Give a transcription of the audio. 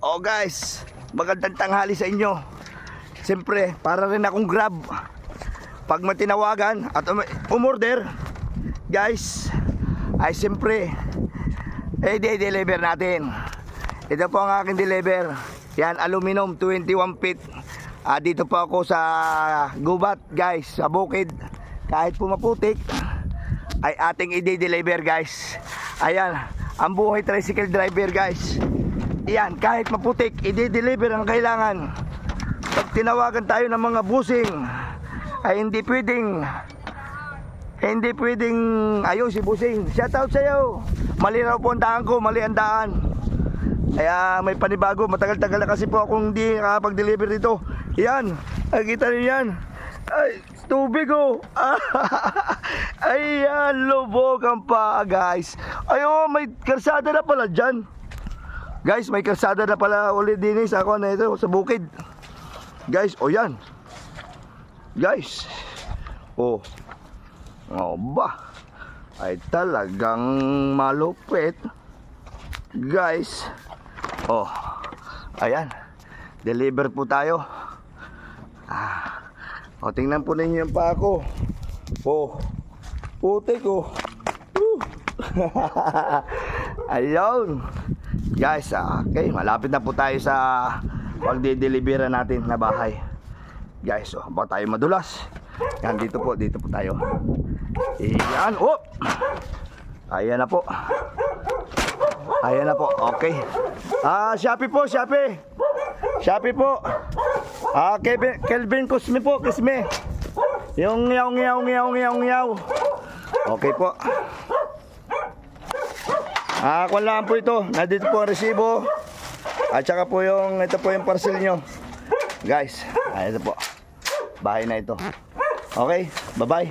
Oh guys, magandang tanghali sa inyo. Siyempre, para rin akong Grab. Pag matinawagan at umorder, guys, ay siyempre, i-deliver natin. Ito po ang aking deliver. Yan, aluminum, 21 feet. Dito po ako sa gubat, guys, sa bukid. Kahit pumaputik, ay ating i-deliver, guys. Ayan, ang buhay tricycle driver, guys. Yan, kahit maputik, i-deliver ang kailangan. Pag tinawagan tayo ng mga busing, ay hindi pwedeng ayaw si busing. Shout out sa'yo. Mali raw po ang daan ko, mali ang daan. Kaya may panibago, matagal-tagal na kasi po akong hindi nakapag-deliver dito. Yan, nakikita niyo yan. Ay, tubig oh. Ayan, lubog ang paa, guys. Ayo, may karsada na pala dyan. Guys, may karsada na pala ulit din sa ako na ito, sa bukid. Guys, oh yan. Guys. Oh. Oh ba. Ay talagang malupit. Guys. Oh. Ayan. Deliver po tayo. O, tingnan po ninyo yung pa ako. Oh. Putik oh. Ayun. Guys, okay, malapit na po tayo sa pagde-deliveran natin na bahay. Guys, baka tayo madulas. Yan, dito po tayo. Ayan, oh! Ayan na po. Ayan na po, okay. Shopee po, Shopee. Shopee po. Kelvin Kusme po, Kusme. Yung yaw. Okay po. Kung lang po ito, nandito po ang resibo. At saka po ito po yung parcel nyo. Guys, ito po. Bahay na ito. Okay, bye-bye.